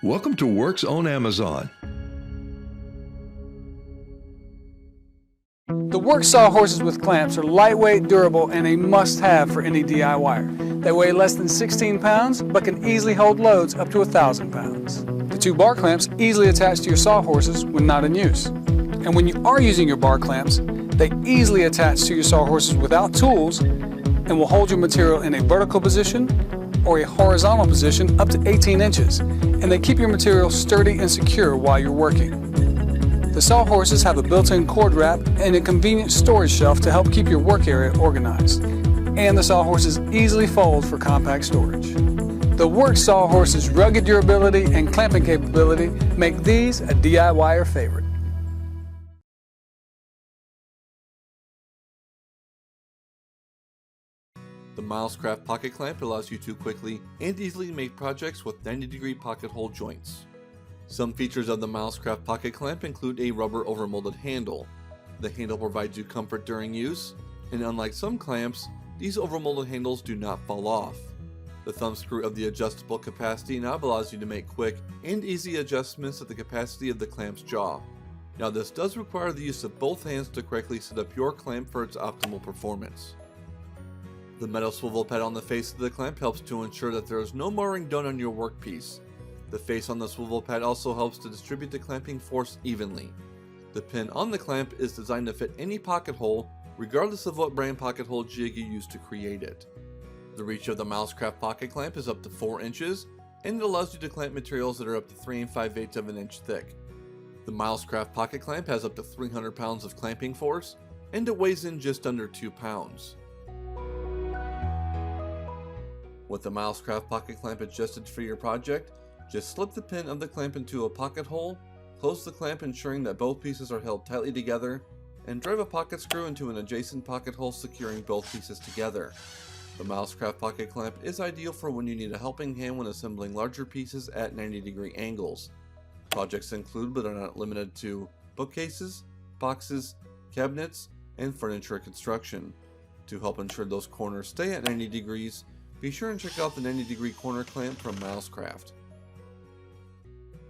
Welcome to Works on Amazon. The work saw horses with clamps are lightweight, durable, and a must-have for any DIYer. They weigh less than 16 pounds, but can easily hold loads up to 1,000 pounds. The two bar clamps easily attach to your sawhorses when not in use. And when you are using your bar clamps, they easily attach to your sawhorses without tools and will hold your material in a vertical position or a horizontal position up to 18 inches. And they keep your material sturdy and secure while you're working. The sawhorses have a built-in cord wrap and a convenient storage shelf to help keep your work area organized. And the sawhorses easily fold for compact storage. The work sawhorse's rugged durability and clamping capability make these a DIYer favorite. The Milescraft pocket clamp allows you to quickly and easily make projects with 90-degree pocket hole joints. Some features of the Milescraft pocket clamp include a rubber overmolded handle. The handle provides you comfort during use, and unlike some clamps, these overmolded handles do not fall off. The thumb screw of the adjustable capacity knob allows you to make quick and easy adjustments to the capacity of the clamp's jaw. Now this does require the use of both hands to correctly set up your clamp for its optimal performance. The metal swivel pad on the face of the clamp helps to ensure that there is no marring done on your workpiece. The face on the swivel pad also helps to distribute the clamping force evenly. The pin on the clamp is designed to fit any pocket hole, regardless of what brand pocket hole jig you use to create it. The reach of the Milescraft pocket clamp is up to 4 inches, and it allows you to clamp materials that are up to 3 5/8 of an inch thick. The Milescraft pocket clamp has up to 300 pounds of clamping force, and it weighs in just under 2 pounds. With the Milescraft pocket clamp adjusted for your project, just slip the pin of the clamp into a pocket hole, close the clamp ensuring that both pieces are held tightly together, and drive a pocket screw into an adjacent pocket hole securing both pieces together. The Milescraft pocket clamp is ideal for when you need a helping hand when assembling larger pieces at 90-degree angles. Projects include but are not limited to bookcases, boxes, cabinets, and furniture construction. To help ensure those corners stay at 90 degrees, be sure and check out the 90-degree corner clamp from Milescraft.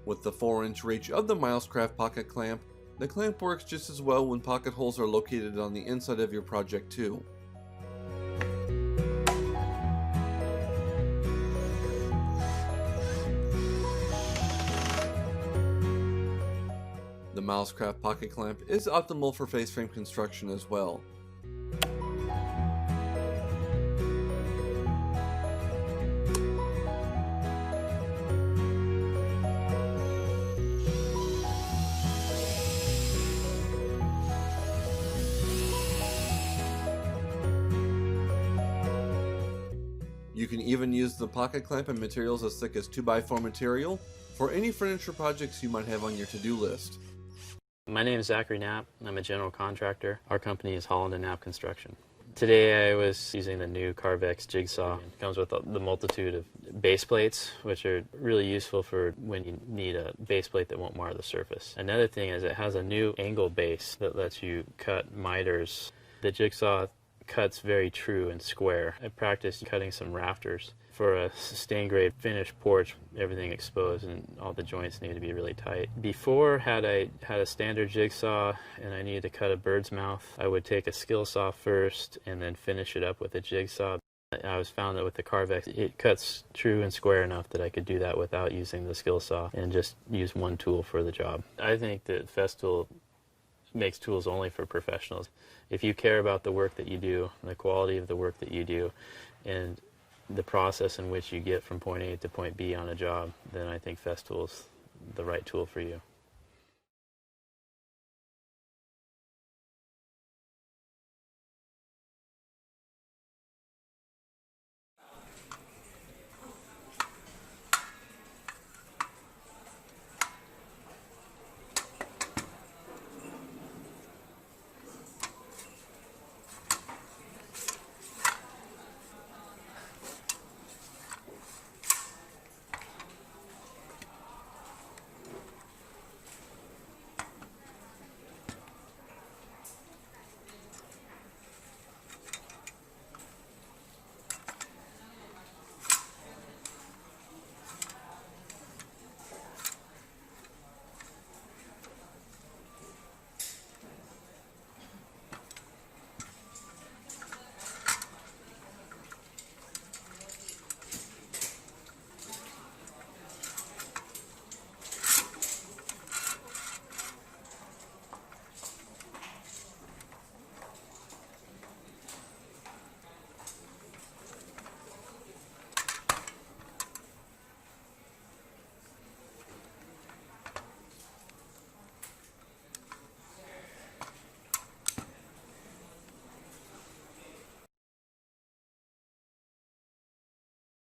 With the 4-inch reach of the Milescraft pocket clamp, the clamp works just as well when pocket holes are located on the inside of your project too. The Milescraft pocket clamp is optimal for face frame construction as well. You can even use the pocket clamp in materials as thick as 2x4 material for any furniture projects you might have on your to-do list. My name is Zachary Knapp. I'm a general contractor. Our company is Holland & Knapp Construction. Today I was using the new Carvex jigsaw. It comes with the multitude of base plates, which are really useful for when you need a base plate that won't mar the surface. Another thing is it has a new angle base that lets you cut miters. The jigsaw cuts very true and square. I practiced cutting some rafters for a sustained grade finished porch, everything exposed and all the joints need to be really tight. Before, had I had a standard jigsaw and I needed to cut a bird's mouth, I would take a skill saw first and then finish it up with a jigsaw. I was found that with the Carvex, it cuts true and square enough that I could do that without using the skill saw and just use one tool for the job. I think that Festool makes tools only for professionals. If you care about the work that you do, the quality of the work that you do, and the process in which you get from point A to point B on a job, then I think Festool's the right tool for you.